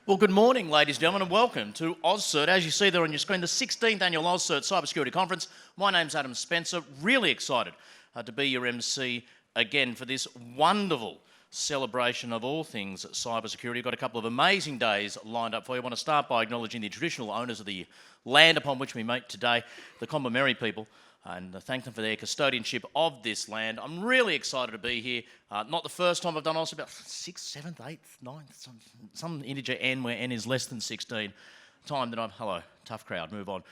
Well, good morning, ladies and gentlemen, and welcome to AusCERT. As you see there on your screen, the 16th Annual AusCERT Cybersecurity Conference. My name's Adam Spencer. Really excited to be your MC again for this wonderful celebration of all things cybersecurity. We've got a couple of amazing days lined up for you. I want to start by acknowledging the traditional owners of the land upon which we meet today, the Kombumerri people, and thank them for their custodianship of this land. I'm really excited to be here. Not the first time I've done AusCERT, about 6th, 7th, 8th, 9th, some integer n where n is less than 16. Time that hello, tough crowd, move on.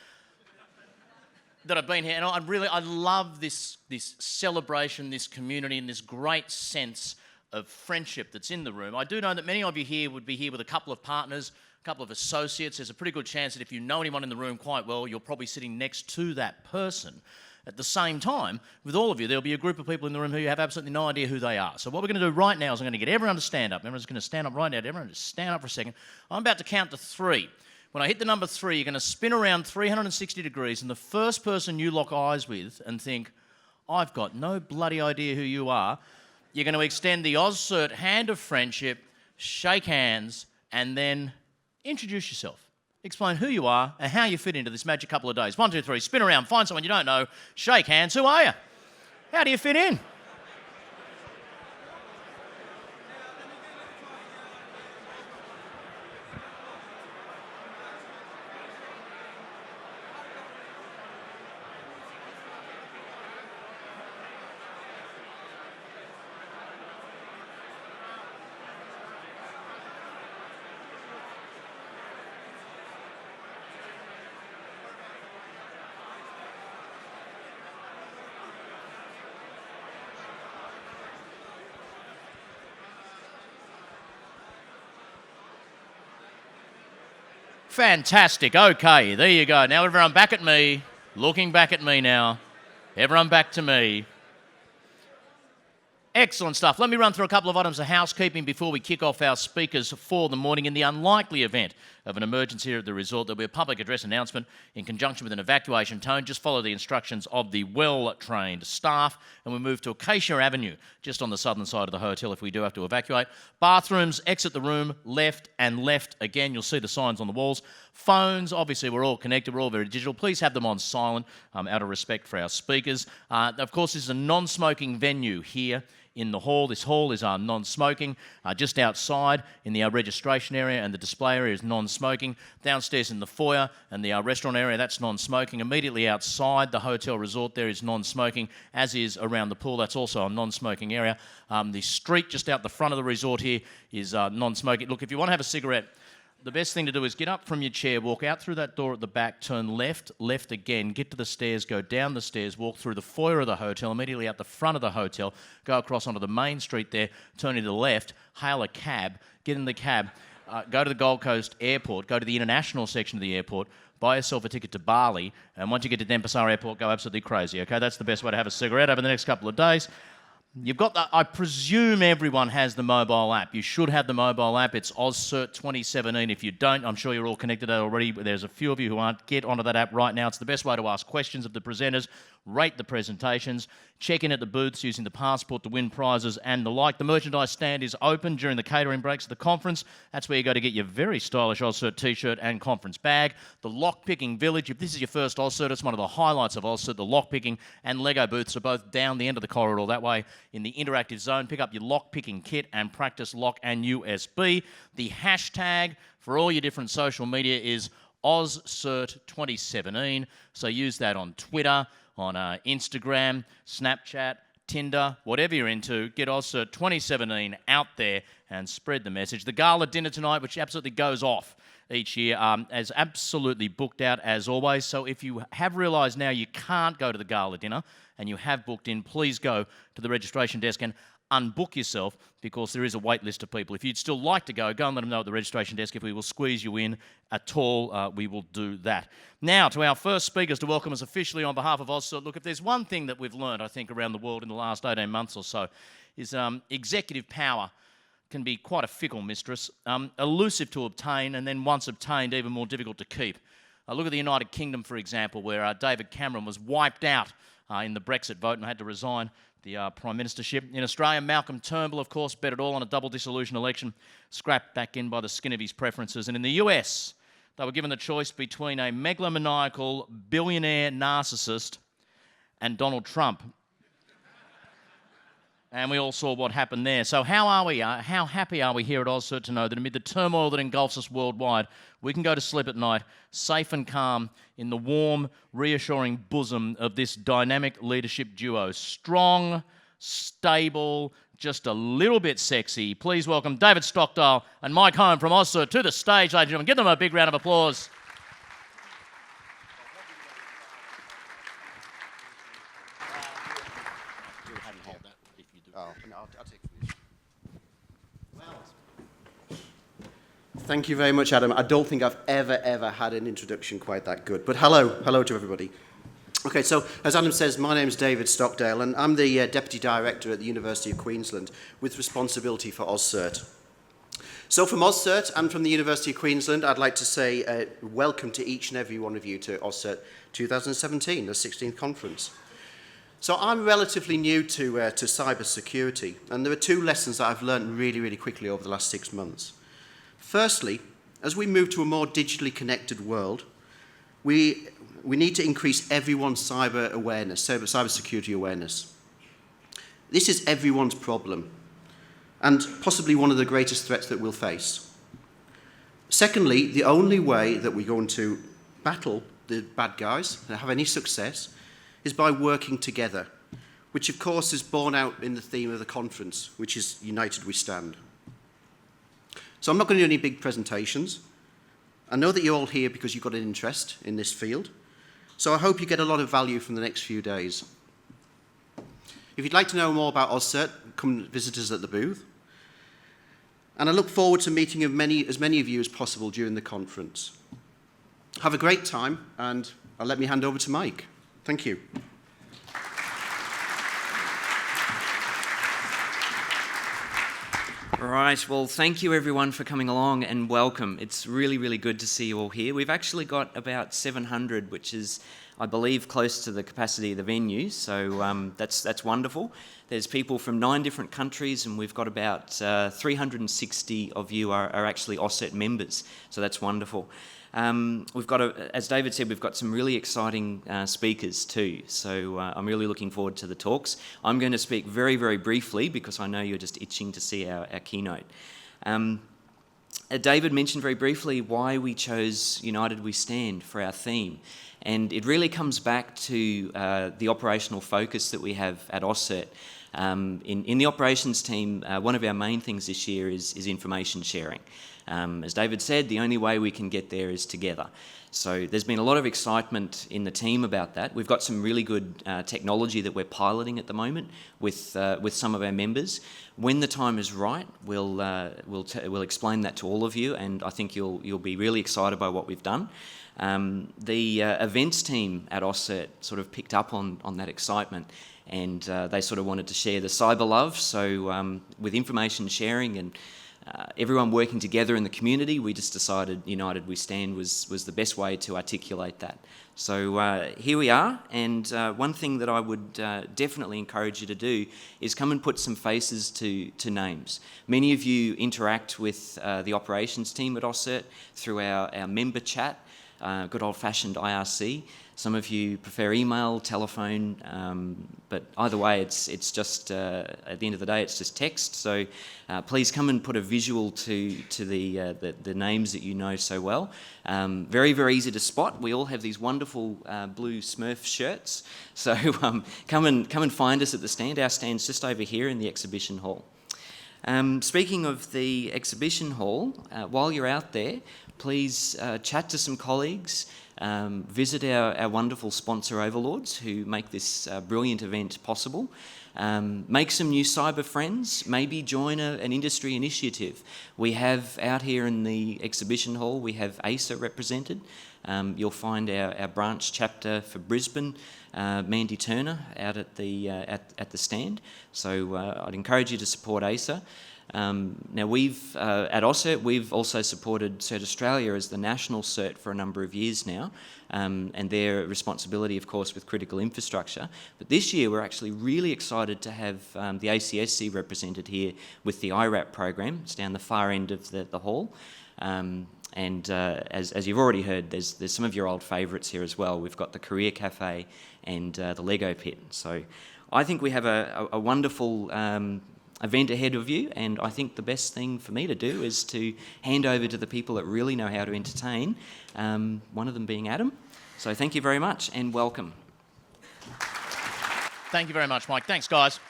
That I've been here, and I love this celebration, this community, and this great sense of friendship that's in the room. I do know that many of you here would be here with a couple of partners, a couple of associates. There's a pretty good chance that if you know anyone in the room quite well, you're probably sitting next to that person. At the same time, with all of you, there'll be a group of people in the room who you have absolutely no idea who they are. So what we're going to do right now is I'm going to get everyone to stand up. Everyone's going to stand up right now. Everyone just stand up for a second. I'm about to count to 3. When I hit the number 3, you're going to spin around 360 degrees, and the first person you lock eyes with and think, I've got no bloody idea who you are, you're going to extend the AusCERT hand of friendship, shake hands, and then introduce yourself. Explain who you are and how you fit into this magic couple of days. 1, 2, 3, spin around, find someone you don't know, shake hands. Who are you? How do you fit in? Fantastic. Okay, there you go. Now everyone back at me, looking back at me now. Everyone back to me. Excellent stuff. Let me run through a couple of items of housekeeping before we kick off our speakers for the morning. In the unlikely event of an emergency here at the resort, there'll be a public address announcement in conjunction with an evacuation tone. Just follow the instructions of the well-trained staff, and we move to Acacia Avenue, just on the southern side of the hotel if we do have to evacuate. Bathrooms, exit the room, left and left. Again, you'll see the signs on the walls. Phones, obviously we're all connected, we're all very digital. Please have them on silent out of respect for our speakers. Of course, this is a non-smoking venue here in the hall. This hall is non-smoking. Just outside in the registration area and the display area is non-smoking. Downstairs in the foyer and the restaurant area, that's non-smoking. Immediately outside the hotel resort there is non-smoking, as is around the pool. That's also a non-smoking area. The street just out the front of the resort here is non-smoking. Look, if you want to have a cigarette, the best thing to do is get up from your chair, walk out through that door at the back, turn left, left again, get to the stairs, go down the stairs, walk through the foyer of the hotel, immediately out the front of the hotel, go across onto the main street there, turn to the left, hail a cab, get in the cab, go to the Gold Coast Airport, go to the international section of the airport, buy yourself a ticket to Bali, and once you get to Denpasar Airport, go absolutely crazy, okay? That's the best way to have a cigarette over the next couple of days. You've got the, I presume everyone has the mobile app. You should have the mobile app. It's AusCERT2017. If you don't, I'm sure you're all connected to that already, but there's a few of you who aren't. Get onto that app right now. It's the best way to ask questions of the presenters, rate the presentations, check in at the booths using the passport to win prizes and the like. The merchandise stand is open during the catering breaks of the conference. That's where you go to get your very stylish AusCERT t-shirt and conference bag. The lockpicking village, if this is your first AusCERT, it's one of the highlights of AusCERT. The lockpicking and Lego booths are both down the end of the corridor. That way, in the interactive zone, pick up your lock-picking kit and practice lock and USB. The hashtag for all your different social media is AusCERT2017. So use that on Twitter, on Instagram, Snapchat, Tinder, whatever you're into. Get AusCERT2017 out there and spread the message. The gala dinner tonight, which absolutely goes off each year, is absolutely booked out as always. So if you have realised now you can't go to the gala dinner and you have booked in, please go to the registration desk and unbook yourself, because there is a wait list of people. If you'd still like to go and let them know at the registration desk. If we will squeeze you in at all, we will do that. Now, to our first speakers to welcome us officially on behalf of AusCERT. Look, if there's one thing that we've learned, I think, around the world in the last 18 months or so, is executive power can be quite a fickle mistress, elusive to obtain, and then once obtained, even more difficult to keep. Look at the United Kingdom, for example, where David Cameron was wiped out in the Brexit vote and had to resign the Prime Ministership. In Australia, Malcolm Turnbull, of course, bet it all on a double dissolution election, scrapped back in by the skin of his preferences. And in the US, they were given the choice between a megalomaniacal billionaire narcissist and Donald Trump. And we all saw what happened there. So how are we? How happy are we here at AusCERT to know that amid the turmoil that engulfs us worldwide, we can go to sleep at night safe and calm in the warm, reassuring bosom of this dynamic leadership duo. Strong, stable, just a little bit sexy. Please welcome David Stockdale and Mike Holm from AusCERT to the stage, ladies and gentlemen. Give them a big round of applause. Thank you very much, Adam. I don't think I've ever had an introduction quite that good. But hello to everybody. Okay, so as Adam says, my name is David Stockdale, and I'm the Deputy Director at the University of Queensland with responsibility for AusCERT. So from AusCERT and from the University of Queensland, I'd like to say welcome to each and every one of you to AusCERT 2017, the 16th conference. So I'm relatively new to cyber security, and there are two lessons that I've learned really quickly over the last 6 months. Firstly, as we move to a more digitally connected world, we need to increase everyone's cyber awareness, cyber security awareness. This is everyone's problem, and possibly one of the greatest threats that we'll face. Secondly, the only way that we're going to battle the bad guys and have any success is by working together, which of course is borne out in the theme of the conference, which is United We Stand. So I'm not going to do any big presentations. I know that you're all here because you've got an interest in this field, so I hope you get a lot of value from the next few days. If you'd like to know more about AusCERT, come visit us at the booth. And I look forward to meeting as many of you as possible during the conference. Have a great time, and let me hand over to Mike. Thank you. Right, well, thank you everyone for coming along and welcome. It's really good to see you all here. We've actually got about 700, which is, I believe, close to the capacity of the venue, so that's wonderful. There's people from 9 different countries, and we've got about 360 of you are actually AusCERT members, so that's wonderful. We've got, as David said, we've got some really exciting speakers too, so I'm really looking forward to the talks. I'm going to speak very briefly because I know you're just itching to see our keynote. David mentioned very briefly why we chose United We Stand for our theme, and it really comes back to the operational focus that we have at AusCERT. In the operations team, one of our main things this year is information sharing. As David said, the only way we can get there is together. So there's been a lot of excitement in the team about that. We've got some really good technology that we're piloting at the moment with some of our members. When the time is right, we'll explain that to all of you, and I think you'll be really excited by what we've done. The events team at AusCERT sort of picked up on that excitement, and they sort of wanted to share the cyber love. So with information sharing and everyone working together in the community, we just decided United We Stand was the best way to articulate that. So here we are, and one thing that I would definitely encourage you to do is come and put some faces to names. Many of you interact with the operations team at AusCERT through our member chat, good old-fashioned IRC. Some of you prefer email, telephone, but either way, it's just, at the end of the day, it's just text. So please come and put a visual to the names that you know so well. Very easy to spot. We all have these wonderful blue Smurf shirts. So come and find us at the stand. Our stand's just over here in the exhibition hall. Speaking of the exhibition hall, while you're out there, please chat to some colleagues, visit our wonderful sponsor overlords who make this brilliant event possible. Make some new cyber friends, maybe join an industry initiative. We have out here in the exhibition hall, we have ASA represented. You'll find our branch chapter for Brisbane, Mandy Turner, out at the stand. So I'd encourage you to support ASA. Now we've, at AusCERT, we've also supported CERT Australia as the national CERT for a number of years now, and their responsibility, of course, with critical infrastructure. But this year we're actually really excited to have the ACSC represented here with the IRAP program. It's down the far end of the hall. As you've already heard, there's some of your old favourites here as well. We've got the Career Cafe and the Lego Pit. So I think we have a wonderful event ahead of you, and I think the best thing for me to do is to hand over to the people that really know how to entertain, one of them being Adam. So thank you very much and welcome. Thank you very much, Mike. Thanks, guys.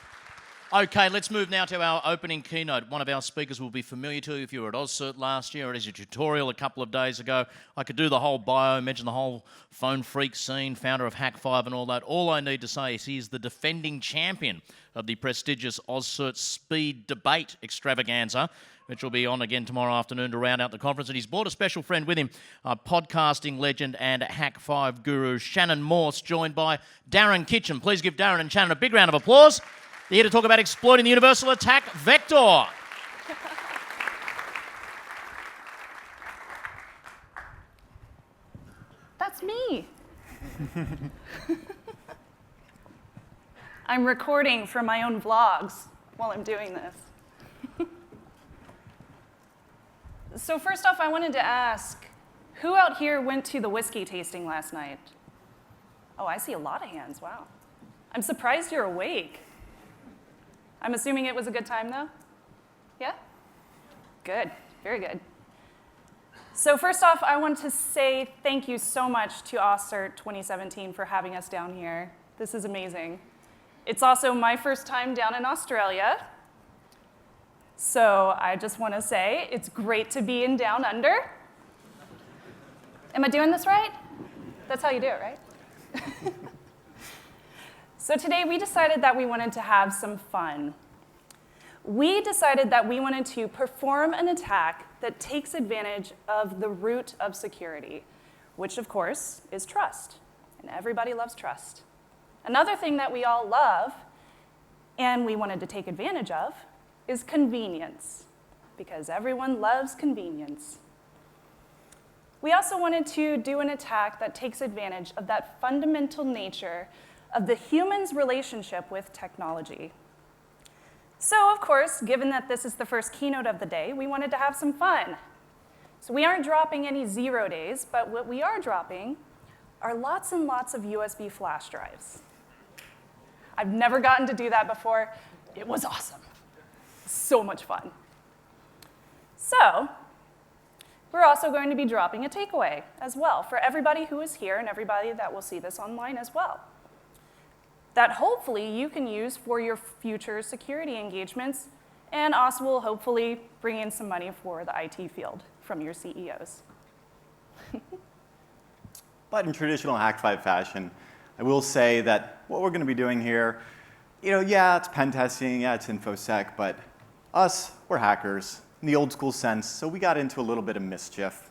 Okay, let's move now to our opening keynote. One of our speakers will be familiar to you if you were at AusCERT last year or as a tutorial a couple of days ago. I could do the whole bio, mention the whole phone freak scene, founder of Hack5 and all that. All I need to say is he is the defending champion of the prestigious AusCERT Speed Debate Extravaganza, which will be on again tomorrow afternoon to round out the conference. And he's brought a special friend with him, podcasting legend and Hack5 guru Shannon Morse, joined by Darren Kitchen. Please give Darren and Shannon a big round of applause. They're here to talk about exploiting the universal attack vector. That's me. I'm recording for my own vlogs while I'm doing this. So first off, I wanted to ask, who out here went to the whiskey tasting last night? Oh, I see a lot of hands, wow. I'm surprised you're awake. I'm assuming it was a good time, though? Yeah? Good, very good. So first off, I want to say thank you so much to AusCERT2017 for having us down here. This is amazing. It's also my first time down in Australia. So I just want to say it's great to be in Down Under. Am I doing this right? That's how you do it, right? So today we decided that we wanted to have some fun. We decided that we wanted to perform an attack that takes advantage of the root of security, which of course is trust. And everybody loves trust. Another thing that we all love, and we wanted to take advantage of, is convenience, because everyone loves convenience. We also wanted to do an attack that takes advantage of that fundamental nature of the human's relationship with technology. So, of course, given that this is the first keynote of the day, we wanted to have some fun. So we aren't dropping any 0 days, but what we are dropping are lots and lots of USB flash drives. I've never gotten to do that before. It was awesome. So much fun. So, we're also going to be dropping a takeaway as well for everybody who is here and everybody that will see this online as well, that hopefully you can use for your future security engagements, and also will hopefully bring in some money for the IT field from your CEOs. But in traditional Hack5 fashion, I will say that what we're going to be doing here, yeah, it's pen testing, yeah, it's InfoSec, but us, we're hackers in the old school sense, so we got into a little bit of mischief,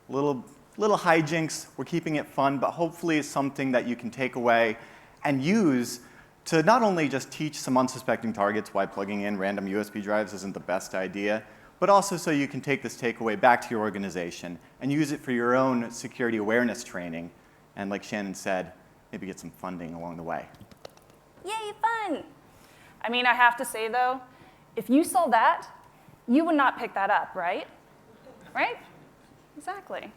little hijinks. We're keeping it fun, but hopefully it's something that you can take away and use to not only just teach some unsuspecting targets why plugging in random USB drives isn't the best idea, but also so you can take this takeaway back to your organization and use it for your own security awareness training. And like Shannon said, maybe get some funding along the way. Yay, fun! I mean, I have to say, though, if you saw that, you would not pick that up, right? Right? Exactly.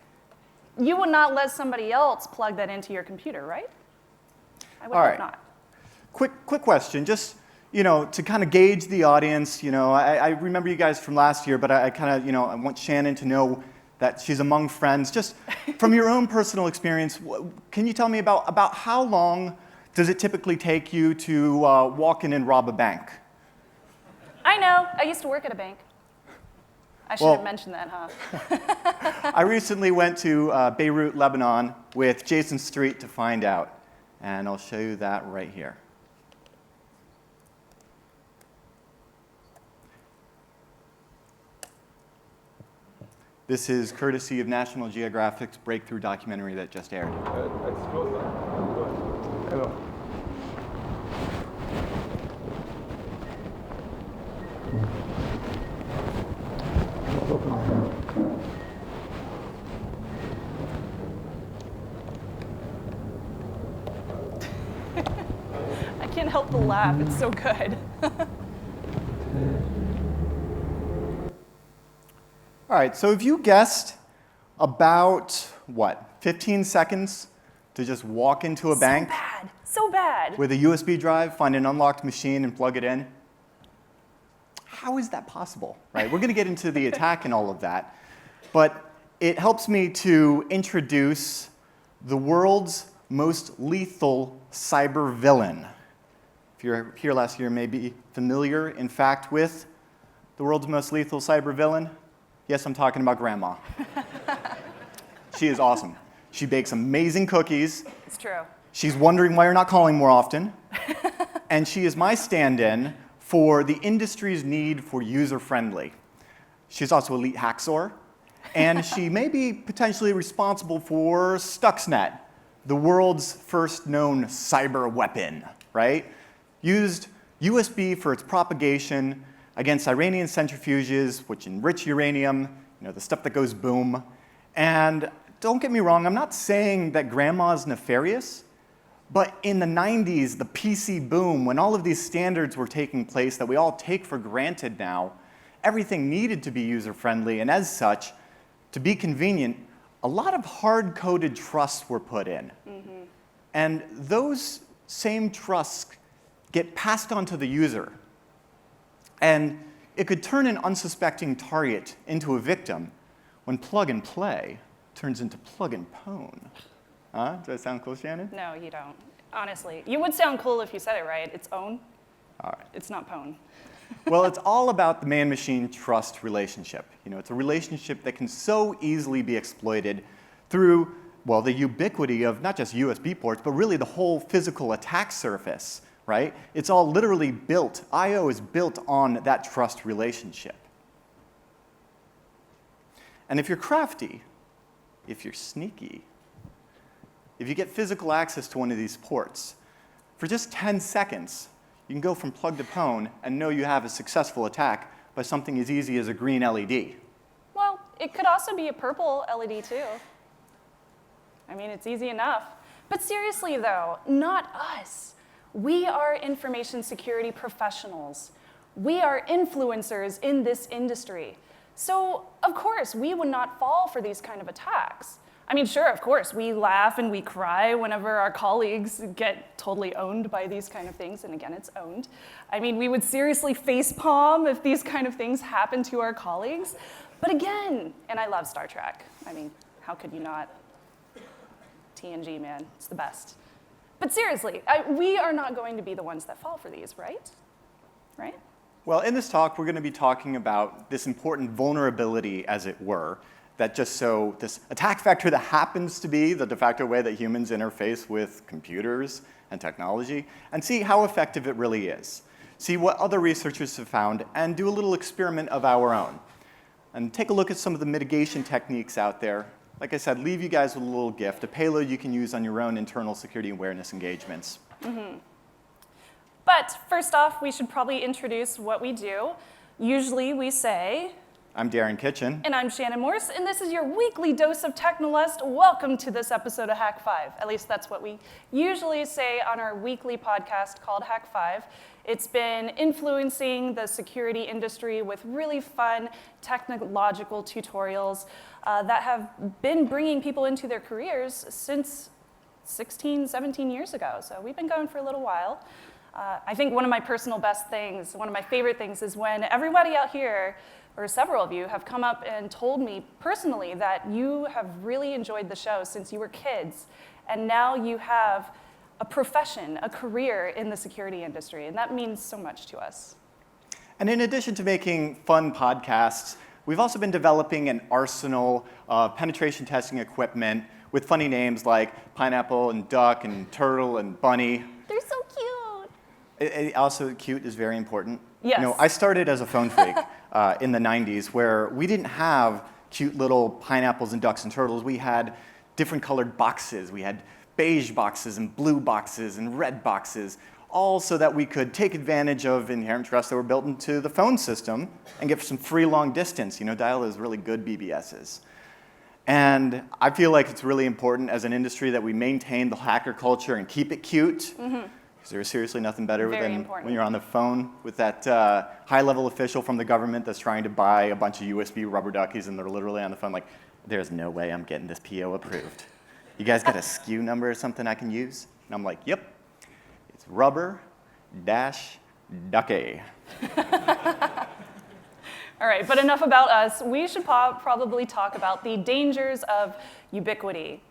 You would not let somebody else plug that into your computer, right? I would hope not. Quick question, just to kind of gauge the audience. I remember you guys from last year, but I kind of I want Shannon to know that she's among friends. Just from your own personal experience, can you tell me about how long does it typically take you to walk in and rob a bank? I know. I used to work at a bank. I should have mentioned that, huh? I recently went to Beirut, Lebanon with Jason Street to find out. And I'll show you that right here. This is courtesy of National Geographic's breakthrough documentary that just aired. Hello. help but laugh. It's so good. All right, so if you guessed about, what, 15 seconds to just walk into a bank So bad. with a USB drive, find an unlocked machine, and plug it in? How is that possible, right? We're going to get into the attack and all of that, but it helps me to introduce the world's most lethal cyber villain. If you're here last year, you may be familiar, in fact, with the world's most lethal cyber villain. Yes, I'm talking about Grandma. She is awesome. She bakes amazing cookies. It's true. She's wondering why you're not calling more often. And she is my stand-in for the industry's need for user-friendly. She's also elite hacksaw, and she may be potentially responsible for Stuxnet, the world's first known cyber weapon, right? Used USB for its propagation against Iranian centrifuges, which enrich uranium, the stuff that goes boom. And don't get me wrong, I'm not saying that Grandma's nefarious, but in the 90s, the PC boom, when all of these standards were taking place that we all take for granted now, everything needed to be user-friendly, and as such, to be convenient, a lot of hard-coded trusts were put in. And those same trusts get passed on to the user. And it could turn an unsuspecting target into a victim when plug and play turns into plug and pwn. Huh? Does that sound cool, Shannon? No, you don't. Honestly. You would sound cool if you said it right. It's own. All right. It's not pwn. Well, it's all about the man-machine trust relationship. It's a relationship that can so easily be exploited through, well, the ubiquity of not just USB ports, but really the whole physical attack surface, right? It's all literally built. I/O is built on that trust relationship. And if you're crafty, if you're sneaky, if you get physical access to one of these ports, for just 10 seconds, you can go from plug to pwn and know you have a successful attack by something as easy as a green LED. Well, it could also be a purple LED too. I mean, it's easy enough. But seriously though, not us. We are information security professionals. We are influencers in this industry. So, of course, we would not fall for these kind of attacks. I mean, sure, of course, we laugh and we cry whenever our colleagues get totally owned by these kind of things, and again, it's owned. I mean, we would seriously facepalm if these kind of things happen to our colleagues. But again, and I love Star Trek. I mean, how could you not? TNG, man, it's the best. But seriously, we are not going to be the ones that fall for these, right? Right? Well, in this talk, we're going to be talking about this important vulnerability, as it were, that this attack vector that happens to be the de facto way that humans interface with computers and technology, and see how effective it really is. See what other researchers have found, and do a little experiment of our own. And take a look at some of the mitigation techniques out there. Like I said, leave you guys with a little gift, a payload you can use on your own internal security awareness engagements. But first off, we should probably introduce what we do. Usually we say, I'm Darren Kitchen. and I'm Shannon Morse, and this is your weekly dose of Technolust. Welcome to this episode of Hack 5. At least that's what we usually say on our weekly podcast called Hack 5. It's been influencing the security industry with really fun technological tutorials that have been bringing people into their careers since 16, 17 years ago. So we've been going for a little while. I think one of my personal best things, one of my favorite things is when everybody out here, or several of you, have come up and told me personally that you have really enjoyed the show since you were kids, and now you have a profession, a career in the security industry, and that means so much to us. And in addition to making fun podcasts, we've also been developing an arsenal of penetration testing equipment with funny names like Pineapple and Duck and Turtle and Bunny. They're so cute. Also, cute is very important. Yes. I started as a phone freak in the 90s where we didn't have cute little pineapples and ducks and turtles. We had different colored boxes. We had beige boxes and blue boxes and red boxes, all so that we could take advantage of inherent trusts that were built into the phone system and get some free long distance, dial those really good BBSs. And I feel like it's really important as an industry that we maintain the hacker culture and keep it cute. Because there is seriously nothing better Very than important. when you're on the phone with that high-level official from the government that's trying to buy a bunch of USB rubber duckies, and they're literally on the phone like, there's no way I'm getting this PO approved. You guys got a SKU number or something I can use? And I'm like, yep, it's rubber-ducky. All right, but enough about us. We should probably talk about the dangers of ubiquity.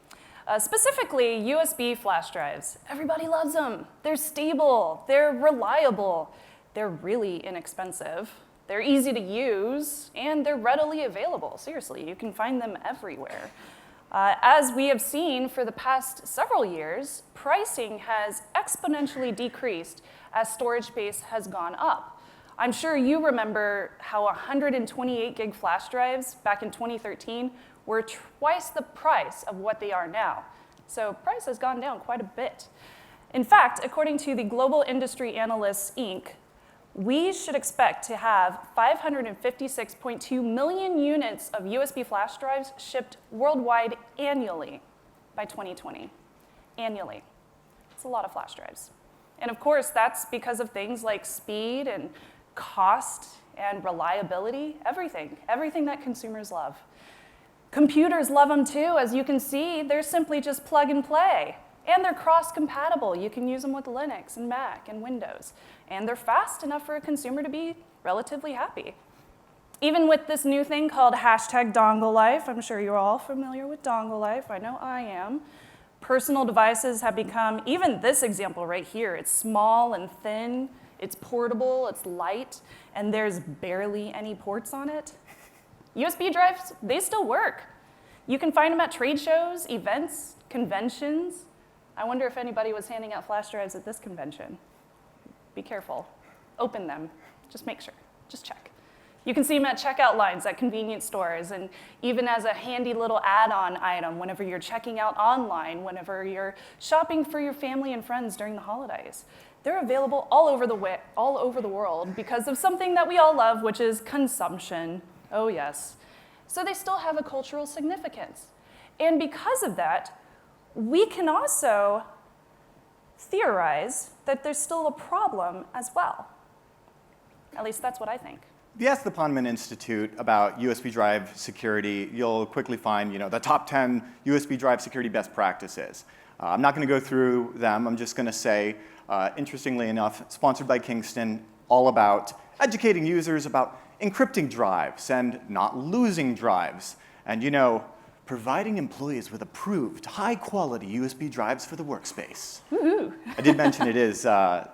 Specifically, USB flash drives. Everybody loves them. They're stable, they're reliable, they're really inexpensive, they're easy to use, and they're readily available. Seriously, you can find them everywhere. As we have seen for the past several years, pricing has exponentially decreased as storage space has gone up. I'm sure you remember how 128 gig flash drives back in 2013 were twice the price of what they are now. So price has gone down quite a bit. In fact, according to the Global Industry Analysts, Inc., we should expect to have 556.2 million units of USB flash drives shipped worldwide annually by 2020. Annually. It's a lot of flash drives. And of course, that's because of things like speed and cost and reliability, everything that consumers love. Computers love them too. As you can see, they're simply just plug and play. And they're cross-compatible. You can use them with Linux and Mac and Windows. And they're fast enough for a consumer to be relatively happy. Even with this new thing called #DongleLife, I'm sure you're all familiar with Dongle Life. I know I am. Personal devices have become, even this example right here, it's small and thin, it's portable, it's light, and there's barely any ports on it. USB drives, they still work. You can find them at trade shows, events, conventions. I wonder if anybody was handing out flash drives at this convention. Be careful. Open them. Just make sure. Just check. You can see them at checkout lines at convenience stores, and even as a handy little add-on item whenever you're checking out online, whenever you're shopping for your family and friends during the holidays. They're available all over the world because of something that we all love, which is consumption. Oh yes. So they still have a cultural significance. And because of that, we can also theorize that there's still a problem as well. At least that's what I think. If you ask the Ponemon Institute about USB drive security, you'll quickly find the top 10 USB drive security best practices. I'm not going to go through them. I'm just going to say, interestingly enough, sponsored by Kingston, all about educating users about encrypting drives and not losing drives. And providing employees with approved, high-quality USB drives for the workspace. Woo-hoo. I did mention it is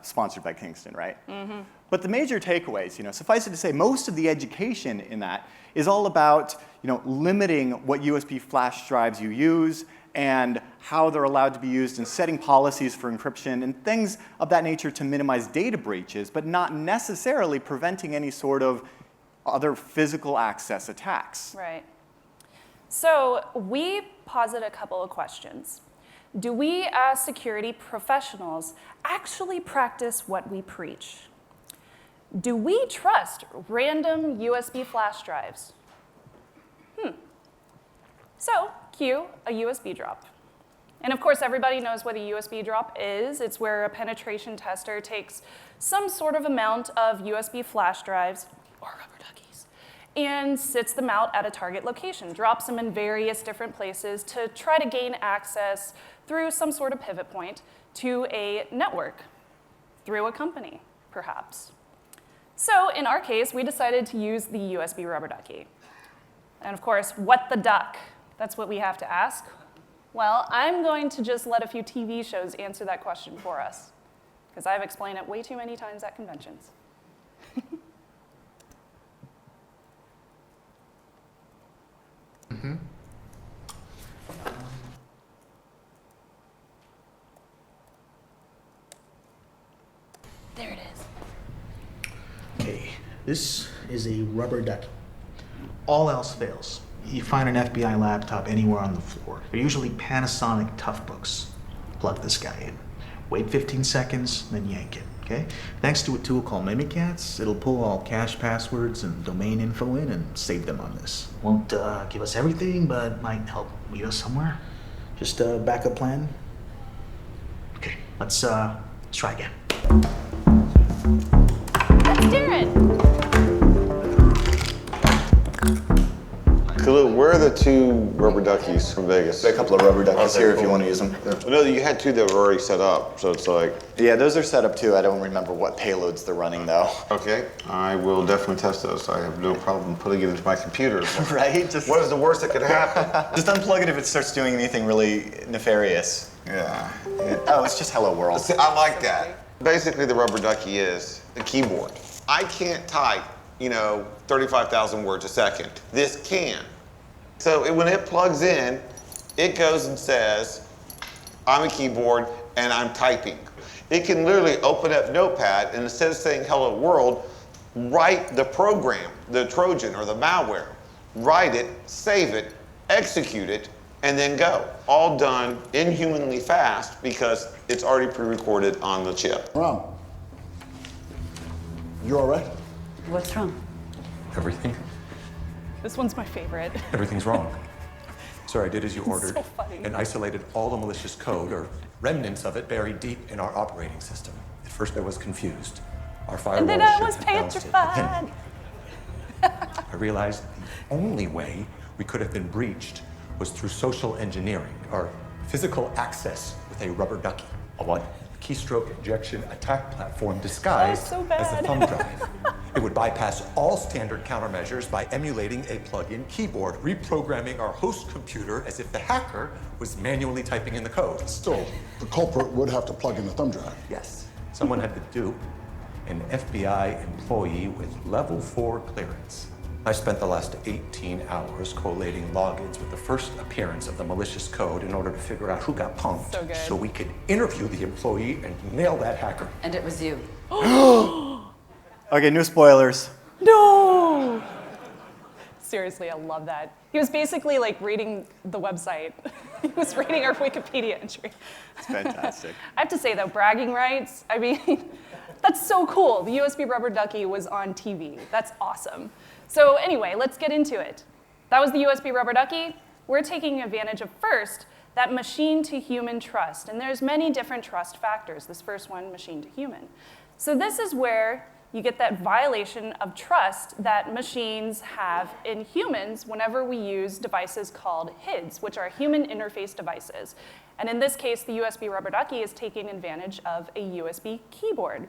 sponsored by Kingston, right? Mm-hmm. But the major takeaways, suffice it to say, most of the education in that is all about, limiting what USB flash drives you use and how they're allowed to be used and setting policies for encryption and things of that nature to minimize data breaches, but not necessarily preventing any sort of other physical access attacks. Right. So we posit a couple of questions. Do we, as security professionals, actually practice what we preach? Do we trust random USB flash drives? So, cue a USB drop. And of course, everybody knows what a USB drop is. It's where a penetration tester takes some sort of amount of USB flash drives, or rubber duckies, and sits them out at a target location, drops them in various different places to try to gain access through some sort of pivot point to a network, through a company, perhaps. So in our case, we decided to use the USB rubber ducky. And of course, what the duck? That's what we have to ask. Well, I'm going to just let a few TV shows answer that question for us, because I've explained it way too many times at conventions. There it is. Okay, this is a rubber ducky. All else fails. You find an FBI laptop anywhere on the floor. They're usually Panasonic Toughbooks. Plug this guy in. Wait 15 seconds, then yank it, okay? Thanks to a tool called Mimikatz, it'll pull all cache passwords and domain info in and save them on this. Won't give us everything, but might help lead us somewhere. Just a backup plan. Okay, let's Let's try again. That's Darren. Khalil, where are the two rubber duckies from Vegas? There's a couple of rubber duckies Okay, here if cool. you want to use them. No, you had two that were already set up, so it's like, Yeah, those are set up too. I don't remember what payloads they're running though. okay, I will definitely test those. I have no problem putting it into my computer. Right? Just, What is the worst that could happen? just unplug it if it starts doing anything really nefarious. Yeah. Oh, it's just hello world. See, I like that. Basically, the rubber ducky is the keyboard. I can't type, 35,000 words a second. This can. So when it plugs in, it goes and says, I'm a keyboard and I'm typing. It can literally open up Notepad and instead of saying hello world, write the program, the Trojan or the malware. Write it, save it, execute it, and then go. All done inhumanly fast because it's already pre-recorded on the chip. Ram, you all right? What's wrong? Everything? This one's my favorite. Everything's wrong. Sir, I did as you ordered so funny. and isolated all the malicious code or remnants of it buried deep in our operating system. At first I was confused. Our firewall And then I should was have bounced it. petrified. Then I realized the only way we could have been breached was through social engineering or physical access with a rubber ducky. A what? Keystroke injection attack platform disguised so as a bad. thumb drive. It would bypass all standard countermeasures by emulating a plug-in keyboard, reprogramming our host computer as if the hacker was manually typing in the code. Still, the culprit would have to plug in the thumb drive. Yes, someone had to dupe an FBI employee with level 4 clearance. I spent the last 18 hours collating logins with the first appearance of the malicious code in order to figure out who got punked So good. so we could interview the employee and nail that hacker. And it was you. Okay, no spoilers. No! Seriously, I love that. He was basically like reading the website. He was reading our Wikipedia entry. It's fantastic. I have to say though, bragging rights, I mean, that's so cool. The USB rubber ducky was on TV. That's awesome. So anyway, let's get into it. That was the USB rubber ducky. We're taking advantage of first that machine to human trust. And there's many different trust factors. This first one, machine to human. So this is where you get that violation of trust that machines have in humans whenever we use devices called HIDs, which are human interface devices. And in this case, the USB rubber ducky is taking advantage of a USB keyboard.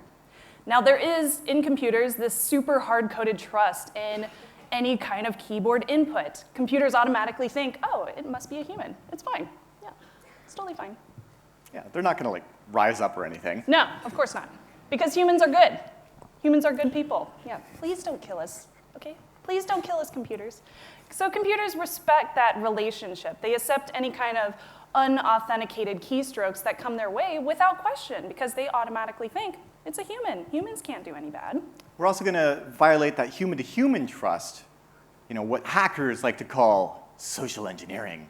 Now there is, in computers, this super hard-coded trust in any kind of keyboard input. Computers automatically think, oh, it must be a human. It's fine. Yeah, it's totally fine. Yeah, they're not going to rise up or anything. No, of course not. Because humans are good. Humans are good people. Yeah, please don't kill us, okay? Please don't kill us, computers. So computers respect that relationship. They accept any kind of unauthenticated keystrokes that come their way without question because they automatically think it's a human. Humans can't do any bad. We're also going to violate that human-to-human trust, what hackers like to call social engineering,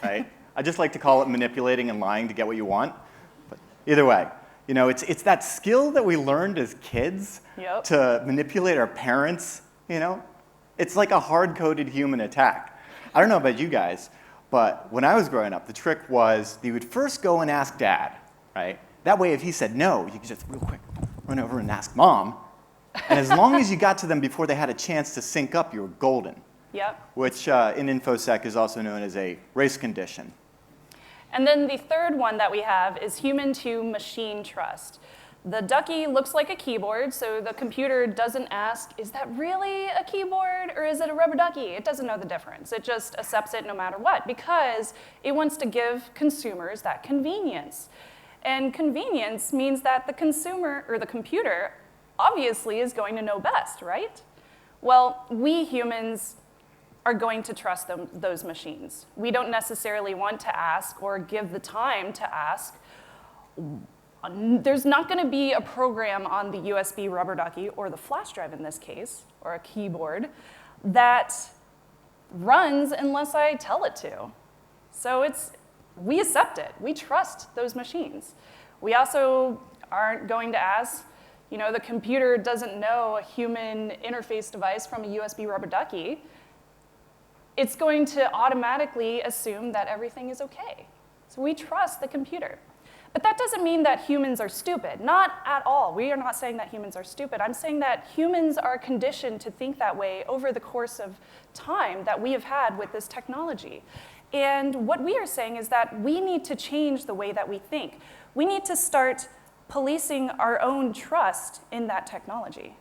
right? I just like to call it manipulating and lying to get what you want. But either way, it's that skill that we learned as kids Yep. to manipulate our parents, It's like a hard-coded human attack. I don't know about you guys, but when I was growing up, the trick was you would first go and ask Dad, right? That way, if he said no, you could just real quick run over and ask Mom. And as long as you got to them before they had a chance to sync up, you were golden. Yep. Which in InfoSec is also known as a race condition. And then the third one that we have is human-to-machine trust. The ducky looks like a keyboard, so the computer doesn't ask, is that really a keyboard or is it a rubber ducky? It doesn't know the difference. It just accepts it no matter what because it wants to give consumers that convenience. And convenience means that the consumer or the computer obviously is going to know best, right? Well, we humans are going to trust those machines. We don't necessarily want to ask or give the time to ask. There's not going to be a program on the USB rubber ducky, or the flash drive in this case, or a keyboard, that runs unless I tell it to. So we accept it. We trust those machines. We also aren't going to ask, the computer doesn't know a human interface device from a USB rubber ducky. It's going to automatically assume that everything is okay. So we trust the computer. But that doesn't mean that humans are stupid. Not at all. We are not saying that humans are stupid. I'm saying that humans are conditioned to think that way over the course of time that we have had with this technology. And what we are saying is that we need to change the way that we think. We need to start policing our own trust in that technology.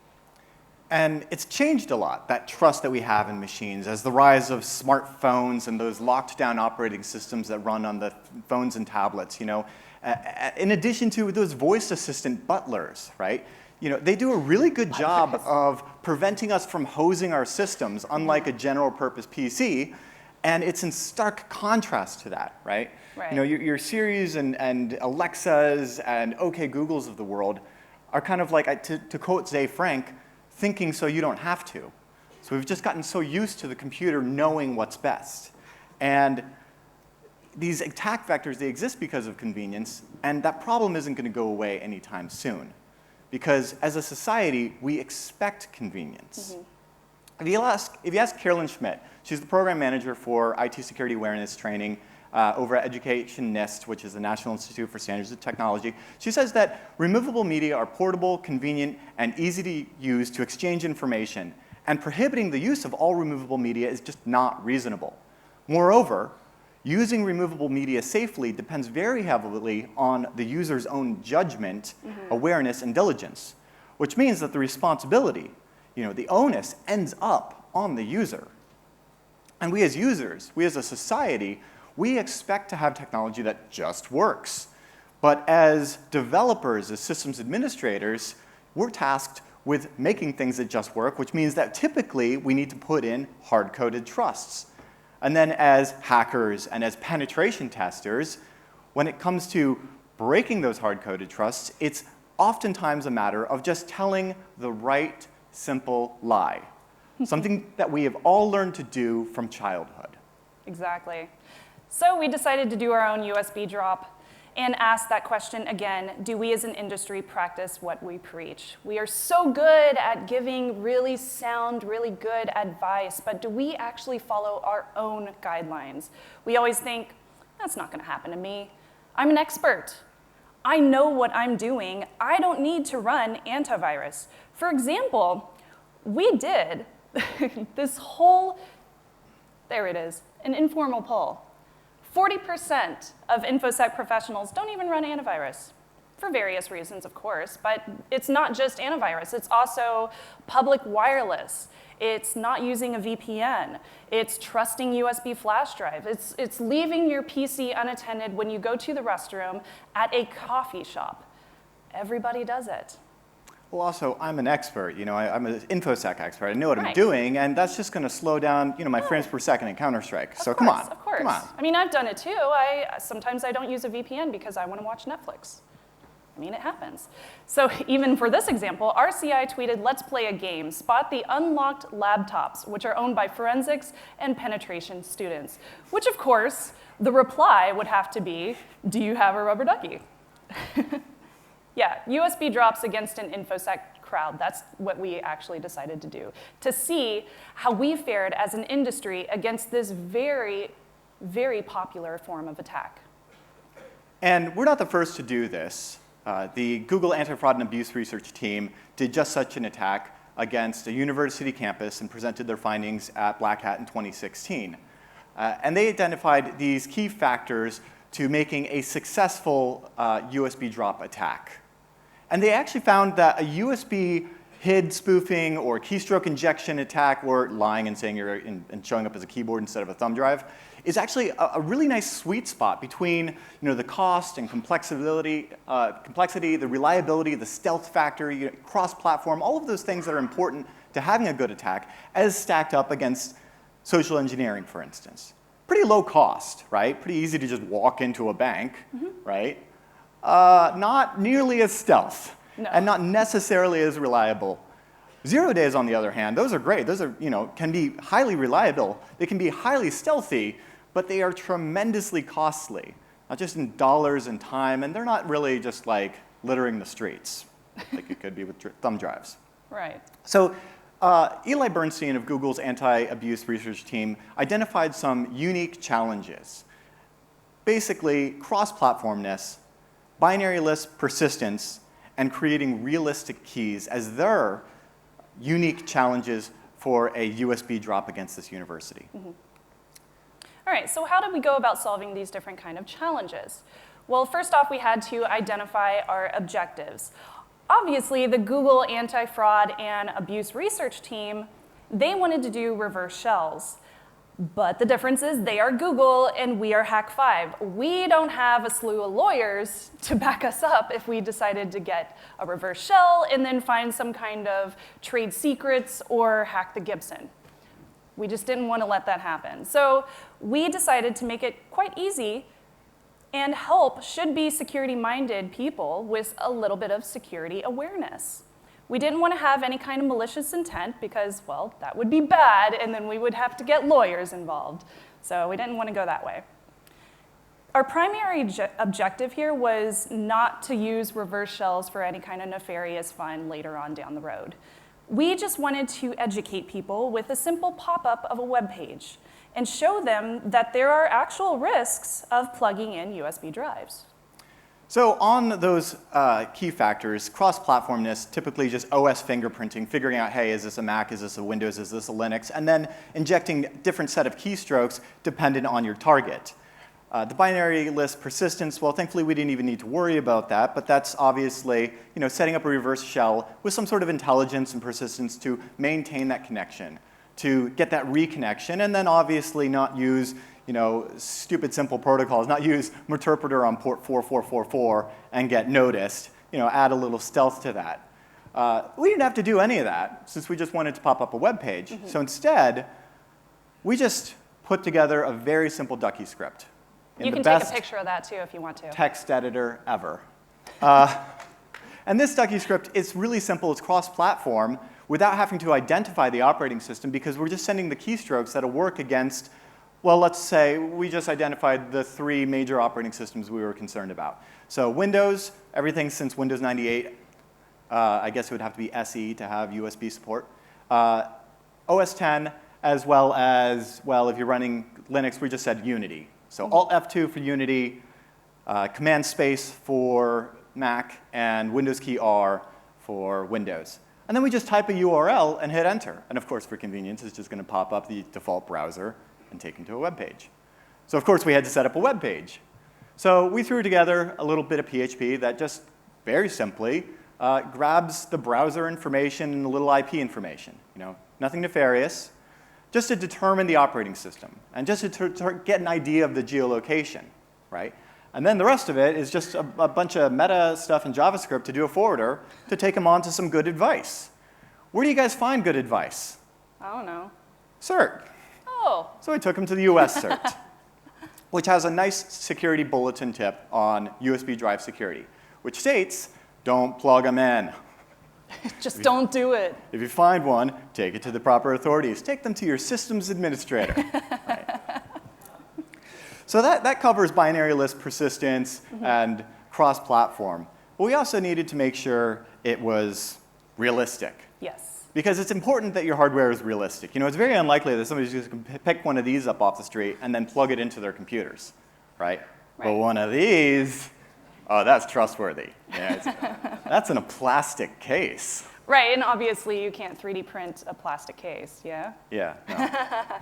And it's changed a lot, that trust that we have in machines, as the rise of smartphones and those locked down operating systems that run on the phones and tablets, in addition to those voice assistant butlers, right? They do a really good job of preventing us from hosing our systems, unlike a general purpose PC, and it's in stark contrast to that, right? Right. Your Siris and Alexas and OK Googles of the world are kind of like, to quote Zay Frank, thinking so you don't have to. So we've just gotten so used to the computer knowing what's best. And these attack vectors, they exist because of convenience, and that problem isn't going to go away anytime soon. Because as a society, we expect convenience. If you ask Carolyn Schmidt, she's the program manager for IT security awareness training over at Education NIST, which is the National Institute for Standards and Technology. She says that removable media are portable, convenient, and easy to use to exchange information, and prohibiting the use of all removable media is just not reasonable. Moreover, using removable media safely depends very heavily on the user's own judgment, awareness, and diligence, which means that the responsibility, the onus, ends up on the user. And we as users, we as a society, we expect to have technology that just works. But as developers, as systems administrators, we're tasked with making things that just work, which means that typically we need to put in hard-coded trusts. And then as hackers and as penetration testers, when it comes to breaking those hard-coded trusts, it's oftentimes a matter of just telling the right, simple lie. Something that we have all learned to do from childhood. Exactly. So we decided to do our own USB drop and ask that question again, do we as an industry practice what we preach? We are so good at giving really sound, really good advice, but do we actually follow our own guidelines? We always think, that's not going to happen to me. I'm an expert. I know what I'm doing. I don't need to run antivirus. For example, we did this whole, there it is, an informal poll. 40% of InfoSec professionals don't even run antivirus, for various reasons, of course, but it's not just antivirus. It's also public wireless. It's not using a VPN. It's trusting USB flash drive. It's leaving your PC unattended when you go to the restroom at a coffee shop. Everybody does it. Well, also, I'm an expert. I'm an InfoSec expert. I know what I'm Right. doing, and that's just going to slow down, my frames per second in Counter-Strike. So come on, Of course. come on. I mean, I've done it too. Sometimes I don't use a VPN because I want to watch Netflix. I mean, it happens. So even for this example, RCI tweeted, let's play a game. Spot the unlocked laptops, which are owned by forensics and penetration students. Which, of course, the reply would have to be, do you have a rubber ducky? Yeah, USB drops against an InfoSec crowd. That's what we actually decided to do, to see how we fared as an industry against this very, very popular form of attack. And we're not the first to do this. The Google Anti-Fraud and Abuse Research team did just such an attack against a university campus and presented their findings at Black Hat in 2016. And they identified these key factors to making a successful USB drop attack. And they actually found that a USB HID spoofing or keystroke injection attack, or lying and saying you're and showing up as a keyboard instead of a thumb drive, is actually a really nice sweet spot between the cost and complexity, the reliability, the stealth factor, cross-platform, all of those things that are important to having a good attack, as stacked up against social engineering, for instance. Pretty low cost, right? Pretty easy to just walk into a bank, right? Not nearly as stealth, and not necessarily as reliable. 0 days, on the other hand, those are great. Those are, can be highly reliable. They can be highly stealthy, but they are tremendously costly, not just in dollars and time, and they're not really just like littering the streets, like it could be with thumb drives. Right. So Eli Bernstein of Google's anti-abuse research team identified some unique challenges. Basically, cross-platformness, binary list persistence and creating realistic keys as their unique challenges for a USB drop against this university. All right, so how did we go about solving these different kind of challenges? Well, first off, we had to identify our objectives. Obviously, the Google anti-fraud and abuse research team, they wanted to do reverse shells. But the difference is they are Google and we are Hack5. We don't have a slew of lawyers to back us up if we decided to get a reverse shell and then find some kind of trade secrets or hack the Gibson. We just didn't want to let that happen. So we decided to make it quite easy and help should-be security-minded people with a little bit of security awareness. We didn't want to have any kind of malicious intent because, well, that would be bad, and then we would have to get lawyers involved. So we didn't want to go that way. Our primary objective here was not to use reverse shells for any kind of nefarious fun later on down the road. We just wanted to educate people with a simple pop-up of a web page and show them that there are actual risks of plugging in USB drives. So on those key factors, cross-platformness, typically just OS fingerprinting, figuring out, hey, is this a Mac, is this a Windows, is this a Linux, and then injecting different set of keystrokes dependent on your target. The binary list persistence, well, thankfully we didn't even need to worry about that, but that's obviously setting up a reverse shell with some sort of intelligence and persistence to maintain that connection, to get that reconnection, and then obviously not use stupid simple protocols, not use Meterpreter on port 4444 and get noticed, add a little stealth to that. We didn't have to do any of that since we just wanted to pop up a web page. So instead, we just put together a very simple ducky script. You can take a picture of that too if you want to. Text editor ever. And this ducky script, it's really simple. It's cross-platform without having to identify the operating system because we're just sending the keystrokes that'll work against, well, let's say we just identified the 3 major operating systems we were concerned about. So Windows, everything since Windows 98, I guess it would have to be SE to have USB support. OS 10, as well as, well, if you're running Linux, we just said Unity. So Alt F2 for Unity, Command Space for Mac, and Windows key R for Windows. And then we just type a URL and hit enter. And of course, for convenience, it's just going to pop up the default browser and take them to a web page. So of course, we had to set up a web page. So we threw together a little bit of PHP that just very simply grabs the browser information and the little IP information. Nothing nefarious, just to determine the operating system and just to get an idea of the geolocation, right? And then the rest of it is just a bunch of meta stuff in JavaScript to do a forwarder to take them on to some good advice. Where do you guys find good advice? I don't know. CERT. Oh. So I took them to the US CERT, which has a nice security bulletin tip on USB drive security, which states, don't plug them in. Just don't do it. If you find one, take it to the proper authorities. Take them to your systems administrator. Right. So that covers binary list persistence and cross-platform. But we also needed to make sure it was realistic. Yes. Because it's important that your hardware is realistic. It's very unlikely that somebody's just going to pick one of these up off the street and then plug it into their computers, right? But one of these, oh, that's trustworthy. Yeah, that's in a plastic case. Right, and obviously you can't 3D print a plastic case, yeah? Yeah, no.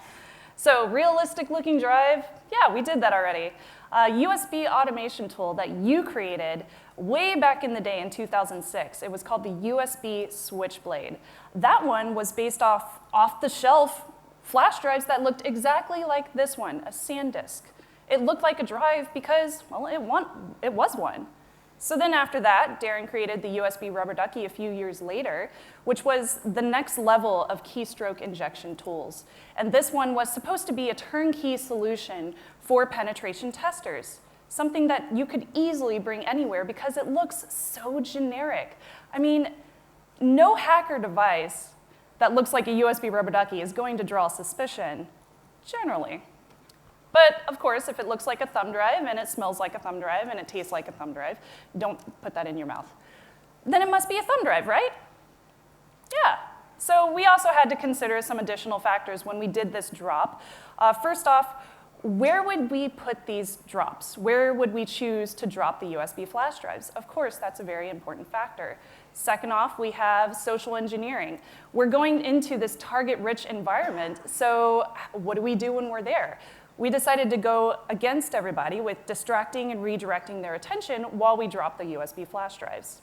So realistic looking drive, yeah, we did that already. A USB automation tool that you created way back in the day in 2006. It was called the USB Switchblade. That one was based off-the-shelf flash drives that looked exactly like this one, a SanDisk. It looked like a drive because, well, it was one. So then after that, Darren created the USB Rubber Ducky a few years later, which was the next level of keystroke injection tools. And this one was supposed to be a turnkey solution for penetration testers, something that you could easily bring anywhere because it looks so generic. I mean, no hacker device that looks like a USB Rubber Ducky is going to draw suspicion, generally. But of course, if it looks like a thumb drive and it smells like a thumb drive and it tastes like a thumb drive, don't put that in your mouth. Then it must be a thumb drive, right? Yeah. So we also had to consider some additional factors when we did this drop. First off, where would we put these drops? Where would we choose to drop the USB flash drives? Of course, that's a very important factor. Second off, we have social engineering. We're going into this target-rich environment, so what do we do when we're there? We decided to go against everybody with distracting and redirecting their attention while we drop the USB flash drives.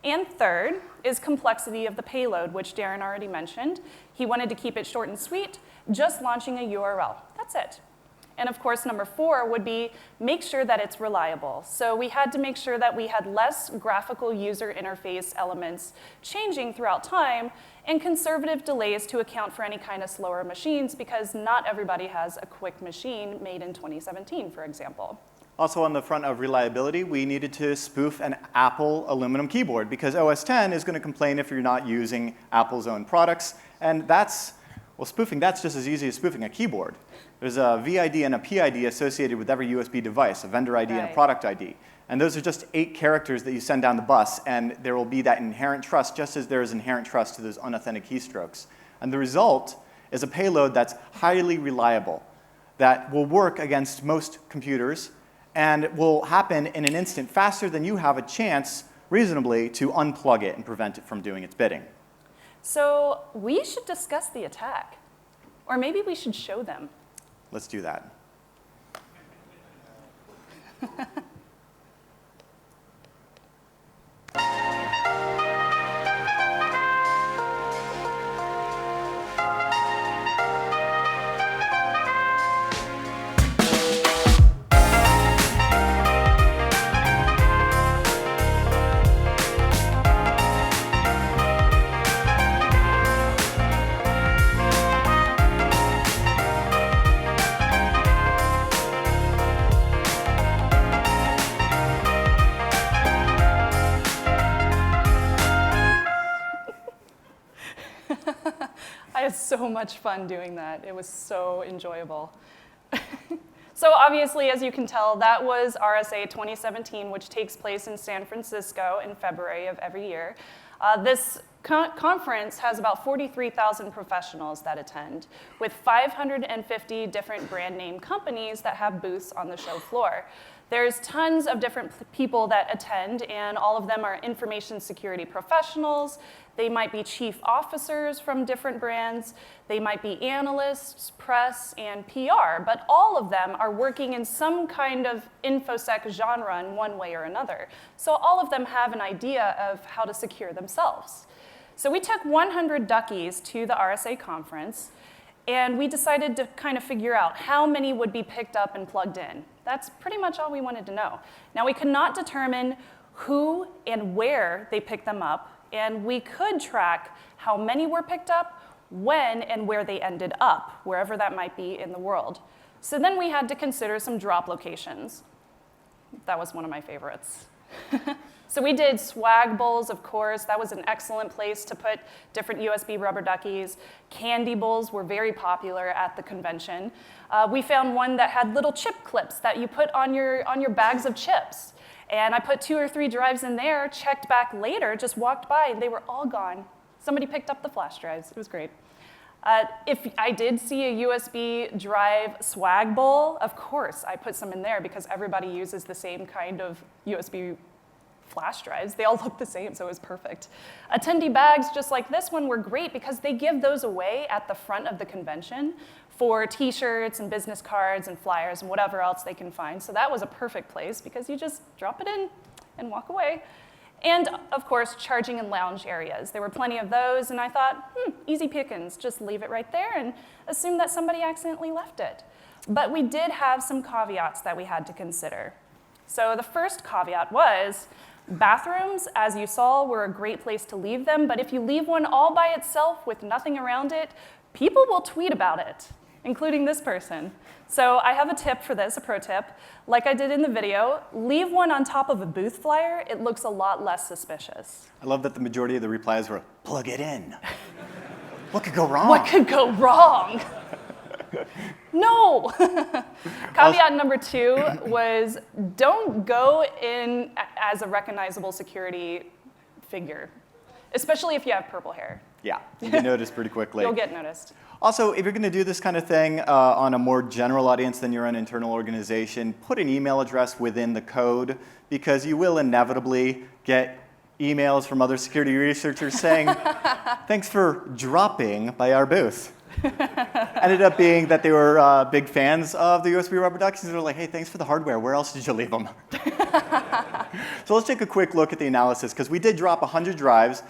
And third is complexity of the payload, which Darren already mentioned. He wanted to keep it short and sweet, just launching a URL. That's it. And of course, number 4 would be make sure that it's reliable. So we had to make sure that we had less graphical user interface elements changing throughout time and conservative delays to account for any kind of slower machines, because not everybody has a quick machine made in 2017, for example. Also on the front of reliability, we needed to spoof an Apple aluminum keyboard, because OS X is going to complain if you're not using Apple's own products. And that's, well, spoofing, that's just as easy as spoofing a keyboard. There's a VID and a PID associated with every USB device, a vendor ID and a product ID. And those are just 8 characters that you send down the bus, and there will be that inherent trust, just as there is inherent trust to those unauthentic keystrokes. And the result is a payload that's highly reliable, that will work against most computers, and will happen in an instant faster than you have a chance, reasonably, to unplug it and prevent it from doing its bidding. So we should discuss the attack. Or maybe we should show them. Let's do that. I had so much fun doing that. It was so enjoyable. So obviously, as you can tell, that was RSA 2017, which takes place in San Francisco in February of every year. This conference has about 43,000 professionals that attend, with 550 different brand name companies that have booths on the show floor. There's tons of different people that attend, and all of them are information security professionals. They might be chief officers from different brands. They might be analysts, press, and PR, but all of them are working in some kind of InfoSec genre in one way or another. So all of them have an idea of how to secure themselves. So we took 100 duckies to the RSA conference, and we decided to kind of figure out how many would be picked up and plugged in. That's pretty much all we wanted to know. Now, we could not determine who and where they picked them up, and we could track how many were picked up, when, and where they ended up, wherever that might be in the world. So then we had to consider some drop locations. That was one of my favorites. So we did swag bowls, of course. That was an excellent place to put different USB rubber duckies. Candy bowls were very popular at the convention. We found one that had little chip clips that you put on your bags of chips. And I put 2 or 3 drives in there, checked back later, just walked by, and they were all gone. Somebody picked up the flash drives. It was great. If I did see a USB drive swag bowl, of course, I put some in there because everybody uses the same kind of USB flash drives. They all look the same, so it was perfect. Attendee bags, just like this one, were great because they give those away at the front of the convention for t-shirts and business cards and flyers and whatever else they can find. So that was a perfect place because you just drop it in and walk away. And of course, charging and lounge areas. There were plenty of those, and I thought, easy pickings. Just leave it right there and assume that somebody accidentally left it. But we did have some caveats that we had to consider. So the first caveat was, bathrooms, as you saw, were a great place to leave them, but if you leave one all by itself with nothing around it, people will tweet about it, including this person. So I have a tip for this, a pro tip. Like I did in the video, leave one on top of a booth flyer. It looks a lot less suspicious. I love that the majority of the replies were, plug it in. What could go wrong? What could go wrong? No. Caveat number 2 was don't go in as a recognizable security figure, especially if you have purple hair. Yeah, you get noticed pretty quickly. You'll get noticed. Also, if you're going to do this kind of thing on a more general audience than your own internal organization, put an email address within the code, because you will inevitably get emails from other security researchers saying, thanks for dropping by our booth. Ended up being that they were big fans of the USB rubber duckies. They were like, hey, thanks for the hardware. Where else did you leave them? So let's take a quick look at the analysis, because we did drop 100 drives.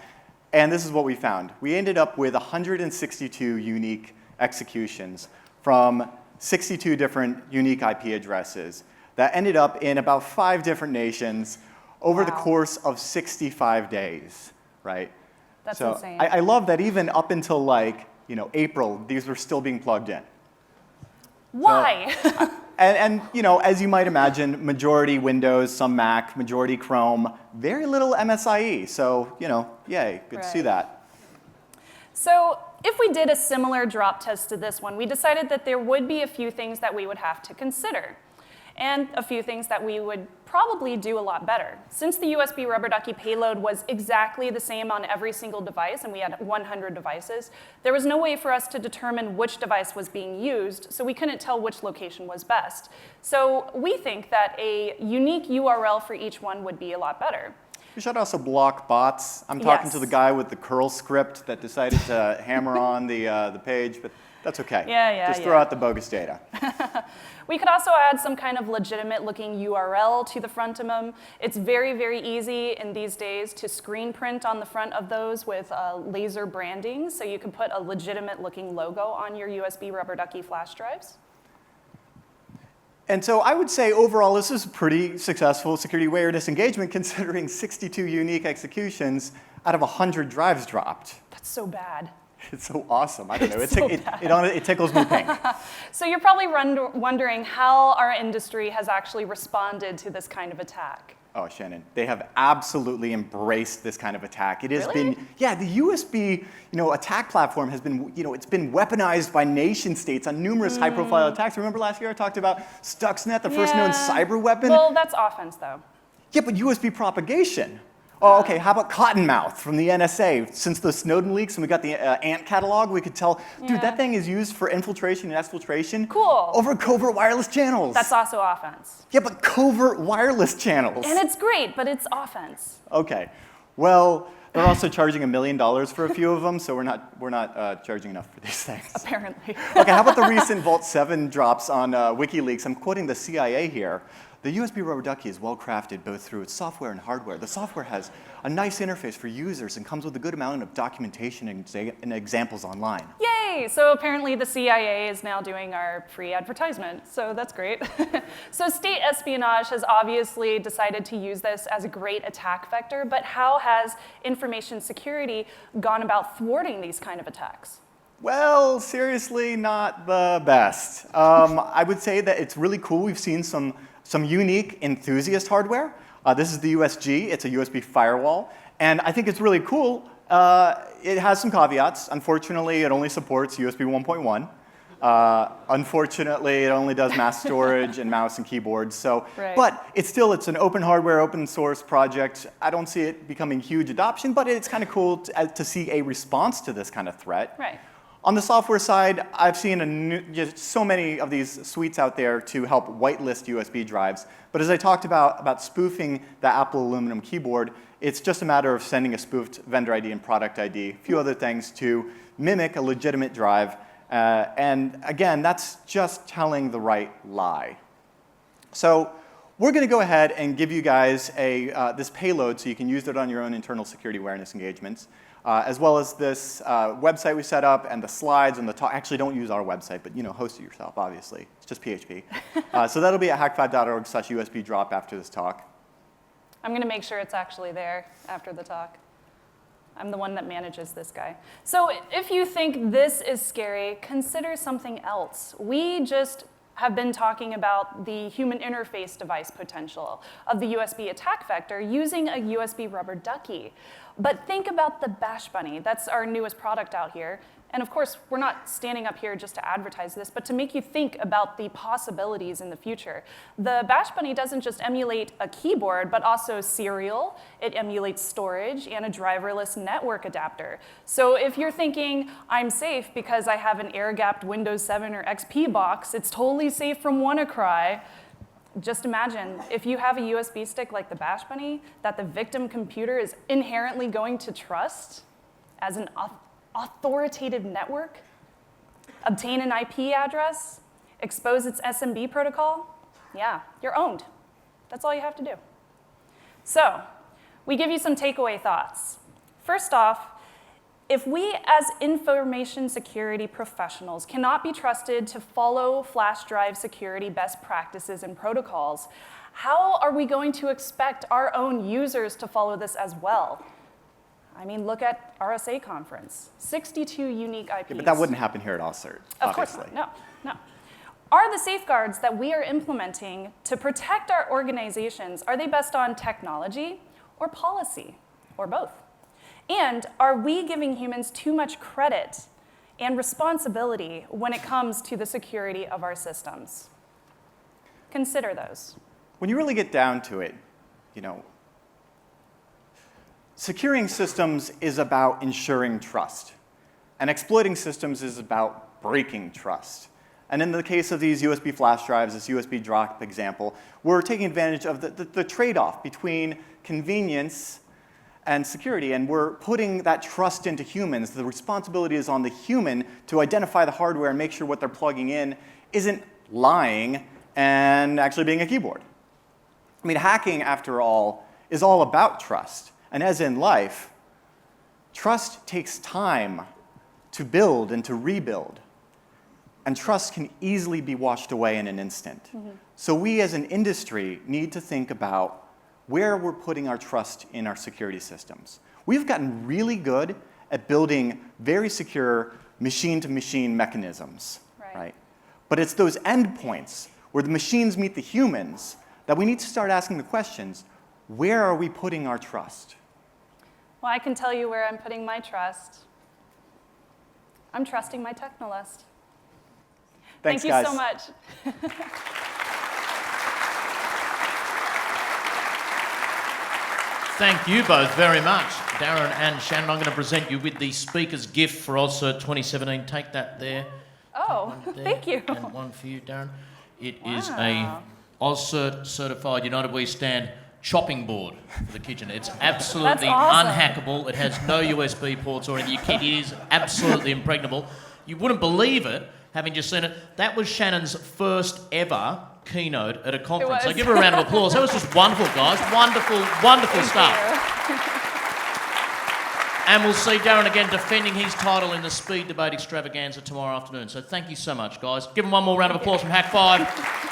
And this is what we found. We ended up with 162 unique executions from 62 different unique IP addresses that ended up in about 5 different nations over the course of 65 days, right? That's so insane. I love that even up until like, April, these were still being plugged in. Why? So, and as you might imagine, majority Windows, some Mac, majority Chrome, very little MSIE. So, yay, good to see that. So if we did a similar drop test to this one, we decided that there would be a few things that we would have to consider, and a few things that we would probably do a lot better. Since the USB rubber ducky payload was exactly the same on every single device, and we had 100 devices, there was no way for us to determine which device was being used, so we couldn't tell which location was best. So we think that a unique URL for each one would be a lot better. We should also block bots. I'm talking to the guy with the curl script that decided to hammer on the page, but that's okay. Just throw out the bogus data. We could also add some kind of legitimate looking URL to the front of them. It's very, very easy in these days to screen print on the front of those with laser branding, so you can put a legitimate looking logo on your USB rubber ducky flash drives. And so I would say overall this is a pretty successful security awareness engagement, considering 62 unique executions out of 100 drives dropped. That's so bad. It's so awesome. I don't know. It tickles me pink. So you're probably wondering how our industry has actually responded to this kind of attack. Oh, Shannon, they have absolutely embraced this kind of attack. It has Really? been, the USB, attack platform has been, it's been weaponized by nation states on numerous high-profile attacks. Remember last year I talked about Stuxnet, the first known cyber weapon? Well, that's offense, though. Yeah, but USB propagation. Oh, okay, how about Cottonmouth from the NSA? Since the Snowden leaks and we got the ANT catalog, we could tell, dude, that thing is used for infiltration and exfiltration. Cool. Over covert wireless channels. That's also offense. Yeah, but covert wireless channels. And it's great, but it's offense. Okay, well, they're also charging $1 million for a few of them, so we're not charging enough for these things. Apparently. Okay, how about the recent Vault 7 drops on WikiLeaks? I'm quoting the CIA here. The USB rubber ducky is well crafted both through its software and hardware. The software has a nice interface for users and comes with a good amount of documentation and examples online. Yay! So apparently the CIA is now doing our free advertisement, so that's great. So state espionage has obviously decided to use this as a great attack vector, but how has information security gone about thwarting these kind of attacks? Well, seriously, not the best. I would say that it's really cool. We've seen some unique enthusiast hardware. This is the USG. It's a USB firewall. And I think it's really cool. It has some caveats. Unfortunately, it only supports USB 1.1. Unfortunately, it only does mass storage and mouse and keyboard. So, but it's an open hardware, open source project. I don't see it becoming huge adoption, but it's kind of cool to see a response to this kind of threat. Right. On the software side, I've seen just so many of these suites out there to help whitelist USB drives. But as I talked about spoofing the Apple aluminum keyboard, it's just a matter of sending a spoofed vendor ID and product ID, a few other things to mimic a legitimate drive. And again, that's just telling the right lie. So we're going to go ahead and give you guys this payload so you can use it on your own internal security awareness engagements. As well as this website we set up and the slides and the talk. Actually, don't use our website, but host it yourself, obviously. It's just PHP. So that'll be at hack5.org/USB drop after this talk. I'm going to make sure it's actually there after the talk. I'm the one that manages this guy. So if you think this is scary, consider something else. We just have been talking about the human interface device potential of the USB attack vector using a USB rubber ducky. But think about the Bash Bunny. That's our newest product out here. And of course, we're not standing up here just to advertise this, but to make you think about the possibilities in the future. The Bash Bunny doesn't just emulate a keyboard, but also serial. It emulates storage and a driverless network adapter. So if you're thinking, I'm safe because I have an air-gapped Windows 7 or XP box, it's totally safe from WannaCry, just imagine if you have a USB stick like the Bash Bunny that the victim computer is inherently going to trust as an authoritative network, obtain an IP address, expose its SMB protocol, yeah, you're owned. That's all you have to do. So, we give you some takeaway thoughts. First off, if we as information security professionals cannot be trusted to follow flash drive security best practices and protocols, how are we going to expect our own users to follow this as well? I mean, look at RSA conference, 62 unique IPs. Yeah, but that wouldn't happen here at AusCERT, Of course not, no. Are the safeguards that we are implementing to protect our organizations, are they based on technology or policy, or both? And are we giving humans too much credit and responsibility when it comes to the security of our systems? Consider those. When you really get down to it, securing systems is about ensuring trust, and exploiting systems is about breaking trust. And in the case of these USB flash drives, this USB drop example, we're taking advantage of the trade-off between convenience and security, and we're putting that trust into humans. The responsibility is on the human to identify the hardware and make sure what they're plugging in isn't lying and actually being a keyboard. I mean, hacking, after all, is all about trust. And as in life, trust takes time to build and to rebuild. And trust can easily be washed away in an instant. Mm-hmm. So we as an industry need to think about where we're putting our trust in our security systems. We've gotten really good at building very secure machine-to-machine mechanisms, right? But it's those endpoints where the machines meet the humans that we need to start asking the questions, where are we putting our trust? Well, I can tell you where I'm putting my trust. I'm trusting my Technolist. Thanks, Thank you guys. so much. Thank you both very much, Darren and Shannon. I'm going to present you with the speaker's gift for AusCERT 2017. Take that there. Oh, there, thank you. And one for you, Darren. It is a AusCERT certified United We Stand chopping board for the kitchen. It's absolutely awesome. unhackable. It has no USB ports or anything. It is absolutely impregnable. You wouldn't believe it, having just seen it. That was Shannon's first ever keynote at a conference. So give her a round of applause. That was just wonderful, guys. Wonderful, wonderful stuff. And we'll see Darren again defending his title in the speed debate extravaganza tomorrow afternoon. So thank you so much, guys. Give him one more round of applause from Hack 5.